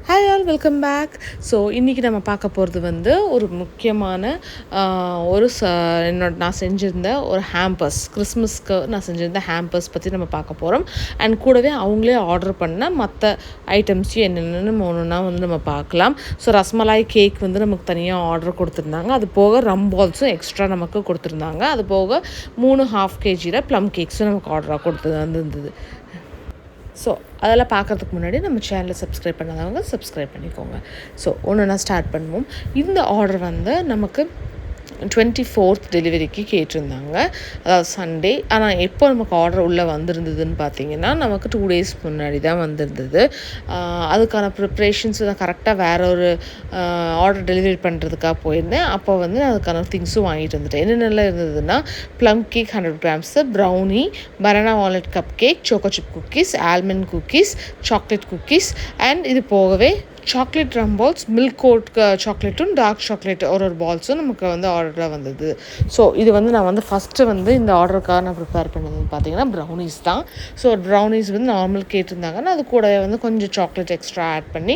Hi all welcome back. So இன்றைக்கி நம்ம பார்க்க போகிறது வந்து ஒரு முக்கியமான நான் செஞ்சுருந்த ஒரு ஹேம்பர்ஸ், கிறிஸ்மஸ்க்கு நான் செஞ்சுருந்த ஹேம்பர்ஸ் பற்றி நம்ம பார்க்க போகிறோம். அண்ட் கூடவே அவங்களே ஆர்டர் பண்ண மற்ற ஐட்டம்ஸையும் என்னென்னு ஒன்றுனா வந்து நம்ம பார்க்கலாம். ஸோ ரஸ்மலாய் கேக் வந்து நமக்கு தனியாக ஆர்டர் கொடுத்துருந்தாங்க. அது போக ரம் பால்ஸும் எக்ஸ்ட்ரா நமக்கு கொடுத்துருந்தாங்க. அது போக 3 1/2 kg ப்ளம் கேக்ஸும் நமக்கு ஆர்டராக கொடுத்துருந்தது. ஸோ அதெல்லாம் பார்க்குறதுக்கு முன்னாடி நம்ம சேனலை சப்ஸ்கிரைப் பண்ணாதவங்க சப்ஸ்கிரைப் பண்ணிக்கோங்க. ஸோ ஒன்று ஸ்டார்ட் பண்ணுவோம். இந்த ஆர்டர் வந்து நமக்கு 24th டெலிவரிக்கு கேட்டிருந்தாங்க, அதாவது சண்டே. ஆனால் எப்போ நமக்கு ஆர்டர் உள்ளே வந்திருந்ததுன்னு பார்த்தீங்கன்னா நமக்கு 2 days முன்னாடி தான் வந்திருந்தது. அதுக்கான ப்ரிப்ரேஷன்ஸ் நான் கரெக்டாக வேற ஒரு ஆர்டர் டெலிவரி பண்ணுறதுக்காக போயிருந்தேன். அப்போ வந்து அதுக்கான திங்ஸும் வாங்கிட்டு வந்துட்டேன். என்னென்னலாம் இருந்ததுன்னா plum cake 100 grams, brownie, banana walnut cupcake, choco chip cookies, almond cookies, chocolate cookies and இது போகவே chocolate rum balls, milk coat சாக்லேட்டும் டார்க் சாக்லேட் ஒரு பால்ஸும் நமக்கு வந்து ஆர்டரில் வந்தது. ஸோ இது வந்து நான் வந்து ஃபஸ்ட்டு வந்து இந்த ஆர்டருக்காக நான் ப்ரிப்பேர் பண்ணதுன்னு பார்த்தீங்கன்னா ப்ரௌனிஸ் தான். ஸோ ப்ரௌனிஸ் வந்து நார்மல் கேட்டிருந்தாங்கன்னா அது கூட வந்து கொஞ்சம் சாக்லேட் எக்ஸ்ட்ரா ஆட் பண்ணி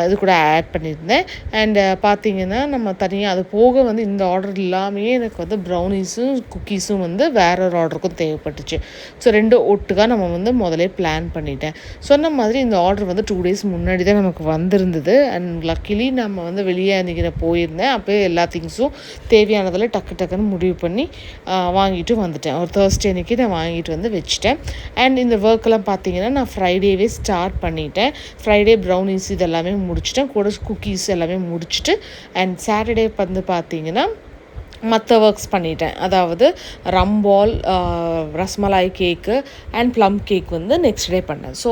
இது கூட ஆட் பண்ணியிருந்தேன். அண்டு பார்த்திங்கன்னா நம்ம தனியாக அது போக வந்து இந்த ஆர்டர் இல்லாமே எனக்கு வந்து ப்ரௌனிஸும் குக்கீஸும் வந்து வேற ஒரு ஆர்டருக்கும் தேவைப்பட்டுச்சு. ஸோ 2 ஒட்டுக்காக நம்ம வந்து முதலே பிளான் பண்ணிட்டேன். சொன்ன மாதிரி இந்த ஆர்டர் வந்து 2 days முன்னாடி தான் நமக்கு வந்திருந்தது. அண்ட் லக்கிலி நம்ம வந்து வெளியே அன்றைக்கி நான் போயிருந்தேன். அப்போயே எல்லா திங்ஸும் தேவையானதில் டக்குன்னு முடிவு பண்ணி வாங்கிட்டு வந்துட்டேன். ஒரு தேர்ஸ்டே அன்றைக்கி நான் வாங்கிட்டு வந்து வச்சுட்டேன். அண்ட் இந்த ஒர்க்கெல்லாம் பார்த்தீங்கன்னா நான் ஃப்ரைடேவே ஸ்டார்ட் பண்ணிட்டேன். ஃப்ரைடே ப்ரௌனிஸ் இதெல்லாமே முடிச்சிட்டேன், கூட குக்கீஸ் எல்லாமே முடிச்சுட்டு அண்ட் சாட்டர்டே வந்து பார்த்திங்கன்னா மற்ற ஒர்க்ஸ் பண்ணிட்டேன். அதாவது ரம் பால், ரஸ்மலாய் கேக்கு அண்ட் ப்ளம் கேக் வந்து நெக்ஸ்ட் டே பண்ணேன். ஸோ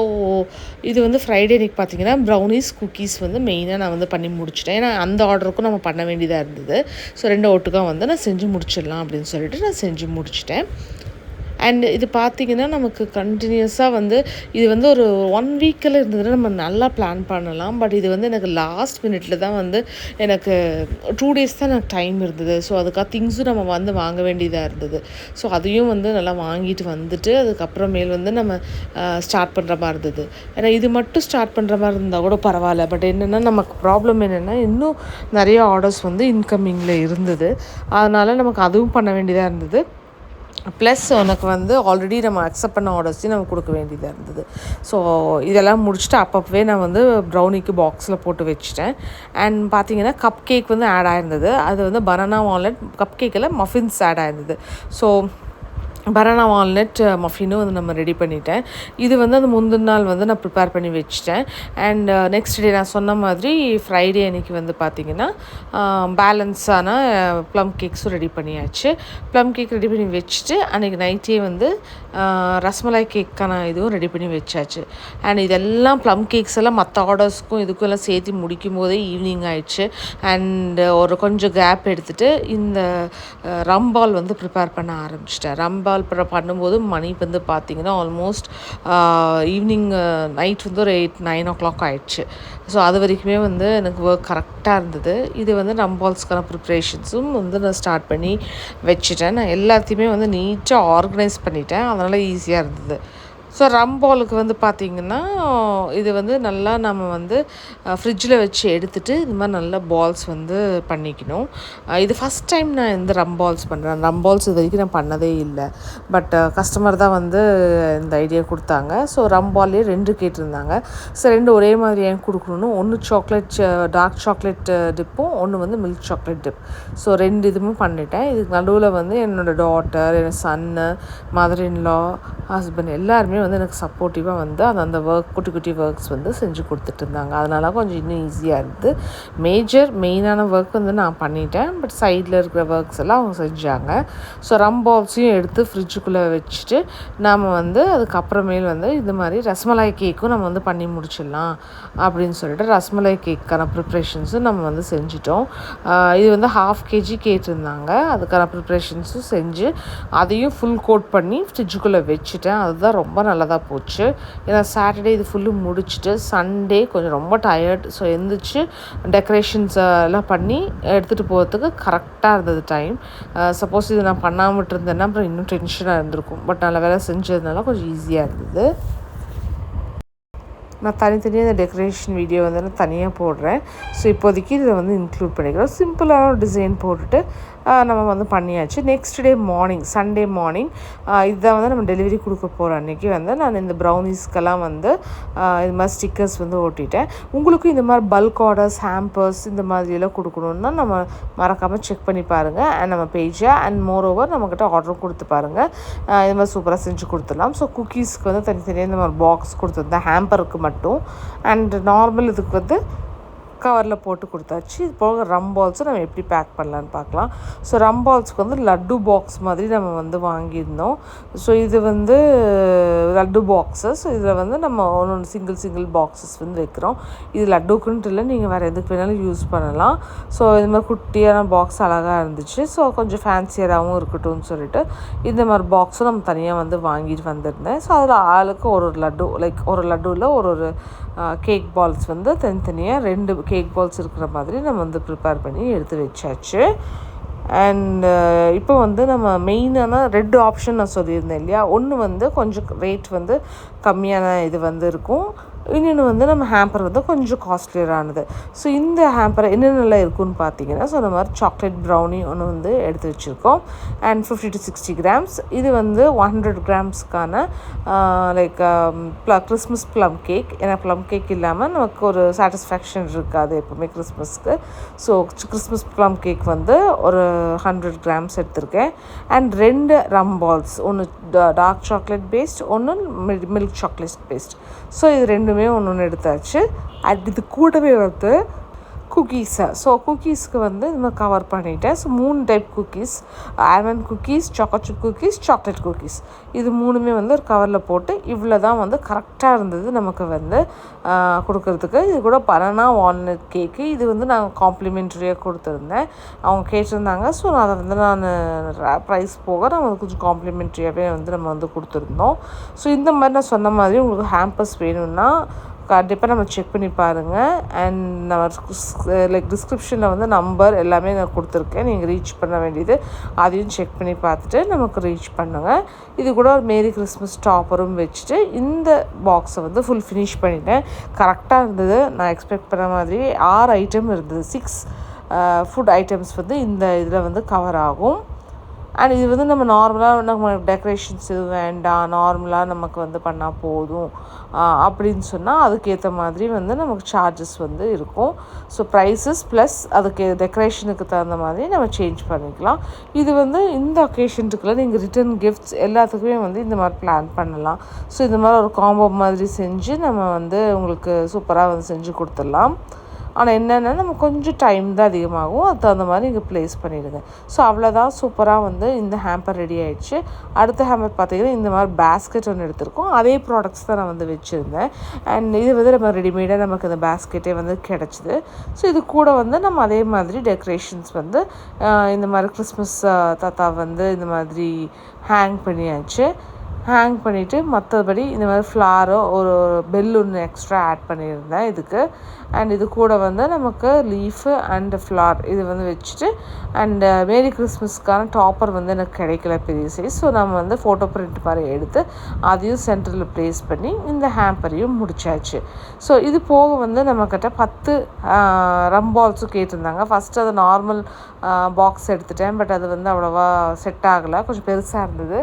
இது வந்து ஃப்ரைடே அன்றைக்கி பார்த்திங்கன்னா ப்ரௌனிஸ் குக்கீஸ் வந்து மெயினாக நான் வந்து பண்ணி முடிச்சிட்டேன். ஏன்னா அந்த ஆர்டருக்கும் நம்ம பண்ண வேண்டியதாக இருந்தது. ஸோ 2 ஒட்டுக்காக வந்து நான் செஞ்சு முடிச்சிடலாம் அப்படின்னு சொல்லிட்டு நான் செஞ்சு முடிச்சிட்டேன். அண்ட் இது பார்த்திங்கன்னா நமக்கு கண்டினியூஸாக வந்து இது வந்து ஒரு 1 வீக்கில் இருந்ததுன்னா நம்ம நல்லா பிளான் பண்ணலாம். பட் இது வந்து எனக்கு லாஸ்ட் மினிட்ல தான் வந்து எனக்கு 2 days தான் எனக்கு டைம் இருந்தது. ஸோ அதுக்காக திங்ஸும் நம்ம வந்து வாங்க வேண்டியதாக இருந்தது. ஸோ அதையும் வந்து நல்லா வாங்கிட்டு வந்துட்டு அதுக்கப்புறமேல் வந்து நம்ம ஸ்டார்ட் பண்ணுற மாதிரி இருந்தது. ஏன்னா இது மட்டும் ஸ்டார்ட் பண்ணுற மாதிரி இருந்தால் கூட பரவாயில்ல. பட் என்னென்னா நமக்கு ப்ராப்ளம் என்னென்னா இன்னும் நிறைய ஆர்டர்ஸ் வந்து இன்கமிங்கில் இருந்தது. அதனால் நமக்கு அதுவும் பண்ண வேண்டியதாக இருந்தது. ப்ளஸ் எனக்கு வந்து ஆல்ரெடி நம்ம அக்செப்ட் பண்ண ஆர்டர்ஸையும் நம்ம கொடுக்க வேண்டியதாக இருந்தது. ஸோ இதெல்லாம் முடிச்சுட்டு அப்போவே நான் வந்து ப்ரௌனிக்கு பாக்ஸில் போட்டு வச்சுட்டேன். அண்ட் பார்த்திங்கன்னா கப் கேக் வந்து ஆட் ஆகிருந்தது. அது வந்து பனானா வால்நட் கப் கேக்கில் மஃபின்ஸ் ஆட் ஆகிருந்தது. ஸோ பனானா வால்நட் மஃபினும் வந்து நம்ம ரெடி பண்ணிட்டேன். இது வந்து அது முந்தின நாள் வந்து நான் ப்ரிப்பேர் பண்ணி வச்சுட்டேன். அண்ட் நெக்ஸ்ட் டே நான் சொன்ன மாதிரி ஃப்ரைடே அன்றைக்கி வந்து பார்த்திங்கன்னா பேலன்ஸான ப்ளம் கேக்ஸும் ரெடி பண்ணியாச்சு. ப்ளம் கேக் ரெடி பண்ணி வச்சுட்டு அன்றைக்கி நைட்டே வந்து ரஸ்மலாய் கேக்கான இதுவும் ரெடி பண்ணி வச்சாச்சு. அண்ட் இதெல்லாம் ப்ளம் கேக்ஸ் எல்லாம் மற்ற ஆர்டர்ஸ்க்கும் இதுக்கும் எல்லாம் சேர்த்து முடிக்கும் போதே ஈவினிங் ஆயிடுச்சு. அண்ட் ஒரு கொஞ்சம் கேப் எடுத்துகிட்டு இந்த ரம்பால் வந்து ப்ரிப்பேர் பண்ண ஆரம்பிச்சிட்டேன். ரம்பால் பண்ணும்போது மணி வந்து பார்த்திங்கன்னா ஆல்மோஸ்ட் ஈவினிங் நைட் வந்து ஒரு 8-9 o'clock ஆயிடுச்சு. ஸோ அது வரைக்குமே வந்து எனக்கு ஒர்க் கரெக்டாக இருந்தது. இது வந்து ரம்பால்ஸ்க்கான ப்ரிப்ரேஷன்ஸும் வந்து நான் ஸ்டார்ட் பண்ணி வச்சுட்டேன். நான் எல்லாத்தையுமே வந்து நீட்டாக ஆர்கனைஸ் பண்ணிட்டேன். அதனால் ஈஸியாக இருந்தது. ஸோ ரம்பாலுக்கு வந்து பார்த்திங்கன்னா இது வந்து நல்லா நம்ம வந்து ஃப்ரிட்ஜில் வச்சு எடுத்துகிட்டு இந்த மாதிரி நல்லா பால்ஸ் வந்து பண்ணிக்கணும். இது ஃபஸ்ட் டைம் நான் இந்த ரம்பால்ஸ் பண்ணுறேன். ரம்பால்ஸ் இது வரைக்கும் நான் பண்ணதே இல்லை. பட் கஸ்டமர் தான் வந்து இந்த ஐடியா கொடுத்தாங்க. ஸோ ரம்பால்லே 2 கேட்டிருந்தாங்க. ஸோ 2 ஒரே மாதிரி ஏன் கொடுக்கணுன்னு, ஒன்று சாக்லேட் டார்க் சாக்லேட் டிப்பும், ஒன்று வந்து மில்க் சாக்லேட் டிப். ஸோ 2 இதுவுமே பண்ணிட்டேன். இதுக்கு நடுவில் வந்து என்னோடய டாட்டர், என் சன்னு, மதர் இன்லா, ஹஸ்பண்ட் எல்லாருமே வந்து எனக்கு சப்போர்ட்டிவாக வந்து அந்த குட்டி குட்டி ஒர்க்ஸ் வந்து செஞ்சு கொடுத்துட்டு இருந்தாங்க. அதனால கொஞ்சம் இன்னும் ஈஸியாக இருந்தது. மெயினான ஒர்க் வந்து நான் பண்ணிட்டேன். பட் சைடில் இருக்கிற ஒர்க்ஸ் எல்லாம் அவங்க செஞ்சாங்க. ஸோ ரம்பால்ஸையும் எடுத்து ஃப்ரிட்ஜுக்குள்ளே வச்சுட்டு நாம் வந்து அதுக்கப்புறமேல் வந்து இது மாதிரி ரஸ்மலாய் கேக்கும் நம்ம வந்து பண்ணி முடிச்சிடலாம் அப்படின்னு சொல்லிட்டு ரஸ்மலாய் கேக்கான ப்ரிப்ரேஷன்ஸும் நம்ம வந்து செஞ்சிட்டோம். இது வந்து 1/2 kg கேட்டிருந்தாங்க. அதுக்கான ப்ரிப்ரேஷன்ஸும் செஞ்சு அதையும் ஃபுல் கோட் பண்ணி ஃப்ரிட்ஜுக்குள்ளே வச்சுட்டேன். அதுதான் ரொம்ப நல்லதாக போச்சு. ஏன்னா சாட்டர்டே இது ஃபுல்லு முடிச்சுட்டு சண்டே கொஞ்சம் ரொம்ப டயர்ட். ஸோ எழுந்திரிச்சு டெக்கரேஷன்ஸ் எல்லாம் பண்ணி எடுத்துகிட்டு போகிறதுக்கு கரெக்டாக இருந்தது டைம். சப்போஸ் இது நான் பண்ணாமல் இருந்தேன்னா அப்புறம் இன்னும் டென்ஷனாக இருந்திருக்கும். பட் நல்ல வேலை செஞ்சதுனால கொஞ்சம் ஈஸியாக இருந்தது. நான் தனித்தனியாக இந்த டெக்கரேஷன் வீடியோ வந்து நான் தனியாக போடுறேன். ஸோ இப்போதைக்கு இதில் வந்து இன்க்ளூட் பண்ணிக்கிறோம். சிம்பிளான ஒரு டிசைன் போட்டுட்டு நம்ம வந்து பண்ணியாச்சு. Next day morning, Sunday morning, இதுதான் வந்து நம்ம டெலிவரி கொடுக்க போகிற அன்றைக்கி வந்து நான் இந்த ப்ரௌனிஸ்க்கெல்லாம் வந்து இது மாதிரி ஸ்டிக்கர்ஸ் வந்து ஒட்டிட்டேன். உங்களுக்கும் இந்த மாதிரி பல்க் ஆர்டர்ஸ், ஹேம்பர்ஸ் இந்த மாதிரியெல்லாம் கொடுக்கணுன்னா நம்ம மறக்காமல் செக் பண்ணி பாருங்கள் அண்ட் நம்ம பேஜை. அண்ட் மோர் ஓவர் நம்மக்கிட்ட ஆர்டரும் கொடுத்து பாருங்கள். இது மாதிரி சூப்பராக செஞ்சு கொடுத்துடலாம். ஸோ குக்கீஸ்க்கு வந்து தனித்தனியாக இந்த மாதிரி பாக்ஸ் கொடுத்துருந்தேன் ஹேம்பருக்கு மட்டும். அண்ட் நார்மல் இதுக்கு வந்து கவரில் போட்டு கொடுத்தாச்சு. இது போக ரம் பால்ஸும் நம்ம எப்படி பேக் பண்ணலான்னு பார்க்கலாம். ஸோ ரம் பால்ஸ்க்கு வந்து லட்டு பாக்ஸ் மாதிரி நம்ம வந்து வாங்கியிருந்தோம். ஸோ இது வந்து லட்டு பாக்ஸஸ். இதில் வந்து நம்ம ஒன்று சிங்கிள் பாக்ஸஸ் வந்து வைக்கிறோம். இது லட்டுக்குன்ட்டு இல்லை, நீங்கள் வேறு எதுக்கு வேணாலும் யூஸ் பண்ணலாம். ஸோ இது மாதிரி குட்டியான பாக்ஸ் அழகாக இருந்துச்சு. ஸோ கொஞ்சம் ஃபேன்சியராகவும் இருக்கட்டும்னு சொல்லிட்டு இந்த மாதிரி பாக்ஸும் நம்ம தனியாக வந்து வாங்கிட்டு வந்திருந்தேன். ஸோ அதில் ஆளுக்கு ஒரு லட்டு, லைக் ஒரு லட்டுவில் ஒரு கேக் பால்ஸ் வந்து தனித்தனியாக 2 கேக் பால்ஸ் இருக்கிற மாதிரி நம்ம வந்து ப்ரிப்பேர் பண்ணி எடுத்து வச்சாச்சு. அண்டு இப்போ வந்து நம்ம மெயினான 2 ஆப்ஷன் நான் சொல்லியிருந்தேன் இல்லையா. ஒன்று வந்து கொஞ்சம் ரேட் வந்து கம்மியான இது வந்து இருக்கும், இன்னொன்று வந்து நம்ம ஹேம்பர் வந்து கொஞ்சம் காஸ்ட்லியரானது. ஸோ இந்த ஹேம்பர் என்னென்னலாம் இருக்குதுன்னு பார்த்தீங்கன்னா, ஸோ இந்த மாதிரி சாக்லேட் ப்ரௌனி ஒன்று வந்து எடுத்து வச்சுருக்கோம். And 50 to 60 grams. இது வந்து 100 gramஸ்க்கான லைக் கிறிஸ்மஸ் ப்ளம் கேக். ஏன்னா ப்ளம் கேக் இல்லாமல் நமக்கு ஒரு சாட்டிஸ்ஃபேக்ஷன் இருக்காது எப்போவுமே கிறிஸ்மஸ்க்கு. ஸோ கிறிஸ்மஸ் ப்ளம் கேக் வந்து ஒரு 100 grams எடுத்திருக்கேன். அண்ட் 2 ரம் பால்ஸ், ஒன்று டார்க் சாக்லேட் பேஸ்ட், ஒன்று மில்க் சாக்லேட் பேஸ்ட். ஸோ இது ரெண்டுமே ஒன்று எடுத்தாச்சு. இது கூடவே வந்து குக்கீஸை, ஸோ குக்கீஸ்க்கு வந்து இந்த மாதிரி கவர் பண்ணிவிட்டேன். So 3 type cookies, almond cookies, choco chip cookies, chocolate cookies, இது 3மே வந்து ஒரு கவரில் போட்டு இவ்வளோ தான் வந்து கரெக்டாக இருந்தது நமக்கு வந்து கொடுக்குறதுக்கு. இது கூட பனானா வால்நட் கேக்கு, இது வந்து நான் காம்ப்ளிமெண்ட்ரியாக கொடுத்துருந்தேன், அவங்க கேட்டிருந்தாங்க. ஸோ நான் அதை வந்து நான் ப்ரைஸ் போக நம்ம கொஞ்சம் காம்ப்ளிமெண்ட்ரியாகவே வந்து நம்ம வந்து கொடுத்துருந்தோம். ஸோ இந்த மாதிரி நான் சொன்ன மாதிரி உங்களுக்கு ஹேம்பர்ஸ் வேணும்னா கண்டிப்பாக நம்ம செக் பண்ணி பாருங்கள். அண்ட் நம்ம லைக் டிஸ்கிரிப்ஷனில் வந்து நம்பர் எல்லாமே நான் கொடுத்துருக்கேன், நீங்கள் ரீச் பண்ண வேண்டியது அதையும் செக் பண்ணி பார்த்துட்டு நமக்கு ரீச் பண்ணுங்கள். இது கூட ஒரு மேரி கிறிஸ்மஸ் டாப்பரும் வச்சுட்டு இந்த பாக்ஸை வந்து ஃபுல் ஃபினிஷ் பண்ணிட்டேன். கரெக்டாக இருந்தது, நான் எக்ஸ்பெக்ட் பண்ண மாதிரி 6 ஐட்டம் இருந்தது. 6 ஃபுட் ஐட்டம்ஸ் வந்து இந்த இதில் வந்து கவர் ஆகும். அண்ட் இது வந்து நம்ம நார்மலாக நம்ம டெக்கரேஷன்ஸ் எதுவும் வேண்டாம், நார்மலாக நமக்கு வந்து பண்ணால் போதும் அப்படின்னு சொன்னால் அதுக்கேற்ற மாதிரி வந்து நமக்கு சார்ஜஸ் வந்து இருக்கும். ஸோ ப்ரைஸஸ் ப்ளஸ் அதுக்கு டெக்கரேஷனுக்கு தகுந்த மாதிரி நம்ம சேஞ்ச் பண்ணிக்கலாம். இது வந்து இந்த ஒகேஷனுக்குள்ள நீங்கள் ரிட்டன் கிஃப்ட்ஸ் எல்லாத்துக்குமே வந்து இந்த மாதிரி பிளான் பண்ணலாம். ஸோ இந்த மாதிரி ஒரு காம்போ மாதிரி செஞ்சு நம்ம வந்து உங்களுக்கு சூப்பராக வந்து செஞ்சு கொடுத்துடலாம். ஆனால் என்னென்னா நம்ம கொஞ்சம் டைம் தான் அதிகமாகும், அது தகுந்த மாதிரி இங்கே ப்ளேஸ் பண்ணிவிடுங்க. ஸோ அவ்வளோதான், சூப்பராக வந்து இந்த ஹேம்பர் ரெடி ஆகிடுச்சு. அடுத்த ஹேம்பர் பார்த்திங்கன்னா இந்த மாதிரி பேஸ்கெட் ஒன்று எடுத்திருக்கோம். அதே ப்ராடக்ட்ஸ் தான் நான் வந்து வச்சுருந்தேன். அண்ட் இது வந்து நம்ம ரெடிமேடாக நமக்கு இந்த பேஸ்கெட்டே வந்து கிடச்சிது. ஸோ இது கூட வந்து நம்ம அதே மாதிரி டெக்கரேஷன்ஸ் வந்து இந்த மாதிரி கிறிஸ்மஸ் தாத்தா வந்து இந்த மாதிரி ஹேங் பண்ணியாச்சு. ஹேங் பண்ணிவிட்டு மற்றபடி இந்த மாதிரி ஃப்ளாரோ ஒரு பெல் ஒன்று எக்ஸ்ட்ரா ஆட் பண்ணியிருந்தேன் இதுக்கு. அண்ட் இது கூட வந்து நமக்கு லீஃபு அண்டு ஃப்ளார் இது வந்து வச்சுட்டு அண்டு மேரி கிறிஸ்மஸ்க்கான டாப்பர் வந்து எனக்கு கிடைக்கல பெரிய சைஸ். ஸோ நம்ம வந்து ஃபோட்டோ பிரிண்ட் மாதிரி எடுத்து அதையும் சென்டரில் ப்ளேஸ் பண்ணி இந்த ஹேம்பரையும் முடிச்சாச்சு. ஸோ இது போக வந்து நம்மக்கிட்ட 10 ரம் பால்ஸும் கேட்டிருந்தாங்க. ஃபஸ்ட்டு அது நார்மல் பாக்ஸ் எடுத்துட்டேன், பட் அது வந்து அவ்வளோவா செட் ஆகலை, கொஞ்சம் பெருசாக இருந்தது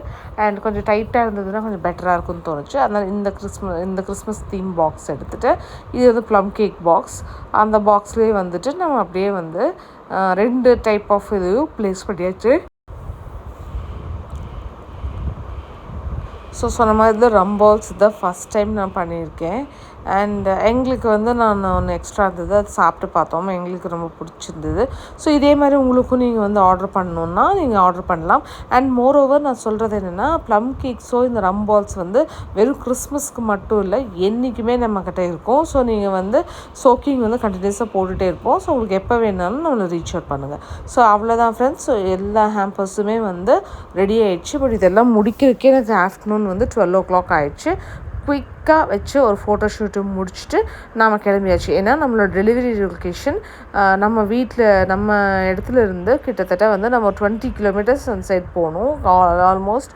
அண்ட் கொஞ்சம் டைட்டாக இருந்ததுன்னா கொஞ்சம் பெட்டராக இருக்கும்னு தோணுச்சு. அதனால் இந்த கிறிஸ்மஸ் தீம் பாக்ஸ் எடுத்துகிட்டு இது வந்து ப்ளம் கேக் பாக்ஸ், அந்த பாக்ஸ்லேயே வந்துட்டு நம்ம அப்படியே வந்து 2 டைப் ஆஃப் இதுவும் ப்ளேஸ் பண்ணியாச்சு. ஸோ சொன்ன மாதிரி தான் ரம் பால்ஸ் தான் ஃபஸ்ட் டைம் நான் பண்ணியிருக்கேன். அண்ட் எங்களுக்கு வந்து நான் ஒன்று எக்ஸ்ட்ரா இருந்தது, அது சாப்பிட்டு பார்த்தோம், எங்களுக்கு ரொம்ப பிடிச்சிருந்தது. ஸோ இதே மாதிரி உங்களுக்கும் நீங்கள் வந்து ஆர்டர் பண்ணணுன்னா நீங்கள் ஆர்டர் பண்ணலாம். அண்ட் மோர் ஓவர் நான் சொல்கிறது என்னென்னா, ப்ளம் கேக்ஸோ இந்த ரம் பால்ஸ் வந்து வெறும் கிறிஸ்மஸ்க்கு மட்டும் இல்லை, என்றைக்குமே நம்மக்கிட்ட இருக்கும். ஸோ நீங்கள் வந்து சோக்கிங் வந்து கண்டினியூஸாக போட்டுகிட்டே இருப்போம். ஸோ உங்களுக்கு எப்போ வேணாலும் நம்மளை ரீச் அவுட் பண்ணுங்கள். ஸோ அவ்வளோதான் ஃப்ரெண்ட்ஸ். ஸோ எல்லா ஹேம்பர்ஸுமே வந்து ரெடி ஆகிடுச்சு. பட் இதெல்லாம் முடிக்கிறதுக்கே எனக்கு ஆஃப்டர்நூன் வந்து 12 o'clock ஆகிடுச்சு. குயிக் குயிக்காக வச்சு ஒரு ஃபோட்டோ ஷூட்டு முடிச்சுட்டு நாம் கிளம்பியாச்சு. ஏன்னா நம்மளோட டெலிவரி லொக்கேஷன் நம்ம வீட்டில் நம்ம இடத்துல இருந்து கிட்டத்தட்ட வந்து நம்ம 20 கிலோமீட்டர்ஸ் அந்த சைட் போகணும். ஆல்மோஸ்ட்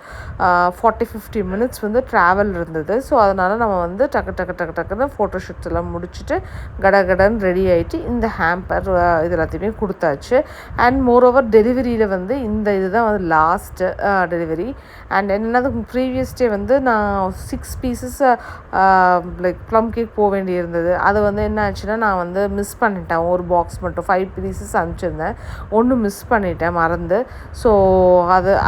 40-50 மினிட்ஸ் வந்து ட்ராவல் இருந்தது. ஸோ அதனால் நம்ம வந்து டக்குன்னு ஃபோட்டோ ஷூட்ஸ் எல்லாம் முடிச்சுட்டு கடகடன்னு ரெடி ஆகிட்டு இந்த ஹேம்பர் இது எல்லாத்தையுமே கொடுத்தாச்சு. அண்ட் மோரோவர் டெலிவரியில் வந்து இந்த இதுதான் வந்து லாஸ்ட்டு டெலிவரி. அண்ட் என்னது ப்ரீவியஸ் டே வந்து நான் 6 பீசஸ் லைக் ப்ளம் கேக் போக வேண்டியிருந்தது. அது வந்து என்ன ஆச்சுன்னா நான் வந்து மிஸ் பண்ணிட்டேன். ஒரு பாக்ஸ் மட்டும் 5 பீசஸ் அனுப்பிச்சிருந்தேன், ஒன்று மிஸ் பண்ணிட்டேன் மறந்து. ஸோ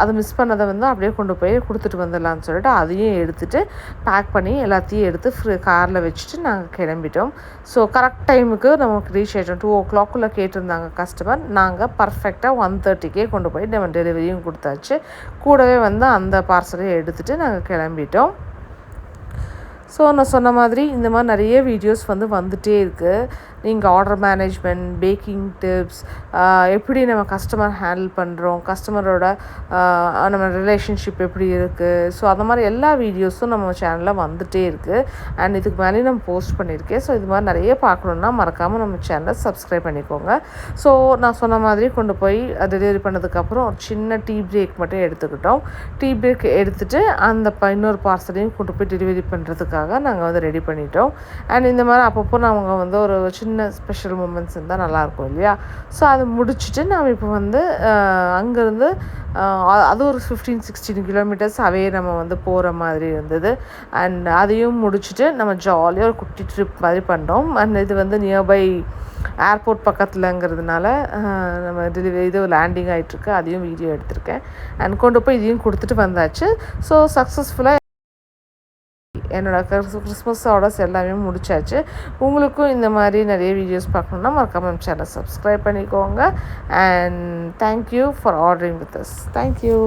அது மிஸ் பண்ணதை வந்து அப்படியே கொண்டு போய் கொடுத்துட்டு வந்துடலான்னு சொல்லிட்டு அதையும் எடுத்துகிட்டு பேக் பண்ணி எல்லாத்தையும் எடுத்து காரில் வச்சுட்டு நாங்கள் கிளம்பிட்டோம். ஸோ கரெக்ட் டைமுக்கு நமக்கு ரீச் ஆகிட்டோம். 2 o'clock கேட்டிருந்தாங்க கஸ்டமர். நாங்கள் பர்ஃபெக்டாக 1:30 கொண்டு போய் நம்ம டெலிவரியும் கொடுத்தாச்சு. கூடவே வந்து அந்த பார்சலையும் எடுத்துகிட்டு நாங்கள் கிளம்பிட்டோம். ஸோ நான் சொன்ன மாதிரி இந்த மாதிரி நிறைய வீடியோஸ் வந்து வந்துகிட்டே இருக்குது. நீங்கள் ஆர்டர் மேனேஜ்மெண்ட், பேக்கிங் டிப்ஸ், எப்படி நம்ம கஸ்டமர் ஹேண்டில் பண்ணுறோம், கஸ்டமரோட நம்ம ரிலேஷன்ஷிப் எப்படி இருக்குது, ஸோ அந்த மாதிரி எல்லா வீடியோஸும் நம்ம சேனலில் வந்துகிட்டே இருக்குது. அண்ட் இதுக்கு மேலேயும் நம்ம போஸ்ட் பண்ணியிருக்கேன். ஸோ இது மாதிரி நிறைய பார்க்கணுன்னா மறக்காமல் நம்ம சேனலை சப்ஸ்கிரைப் பண்ணிக்கோங்க. ஸோ நான் சொன்ன மாதிரி கொண்டு போய் டெலிவரி பண்ணதுக்கப்புறம் ஒரு சின்ன டீ பிரேக் மட்டும் எடுத்துக்கிட்டோம். டீ பிரேக் எடுத்துகிட்டு அந்த இன்னொரு பார்சலையும் கொண்டு போய் டெலிவரி பண்ணுறதுக்காக நாங்கள் வந்து ரெடி பண்ணிட்டோம். அண்ட் இந்த மாதிரி அப்பப்போ நாங்கள் வந்து ஒரு சின்ன ஸ்பெஷல் மூமெண்ட்ஸ் இருந்தால் நல்லாயிருக்கும் இல்லையா? ஸோ அதை முடிச்சுட்டு நாம் இப்போ வந்து அங்கேருந்து அது ஒரு 15-16 கிலோமீட்டர்ஸ் அவே நம்ம வந்து போகிற மாதிரி இருந்தது. அண்ட் அதையும் முடிச்சுட்டு நம்ம ஜாலியாக ஒரு குட்டி ட்ரிப் மாதிரி பண்ணோம். அண்ட் இது வந்து நியர்பை ஏர்போர்ட் பக்கத்துலங்கிறதுனால நம்ம இது லேண்டிங் ஆகிட்டுருக்கு. அதையும் வீடியோ எடுத்திருக்கேன். அண்ட் கொண்டு போய் இதையும் கொடுத்துட்டு வந்தாச்சு. ஸோ சக்ஸஸ்ஃபுல்லாக என்னோடய கிறிஸ்மஸ் ஆர்டர்ஸ் எல்லாமே முடிச்சாச்சு. உங்களுக்கும் இந்த மாதிரி நிறைய வீடியோஸ் பார்க்கணுன்னா மறக்காமல் சேனலை சப்ஸ்கிரைப் பண்ணிக்கோங்க. And thank you for ordering with us. Thank you.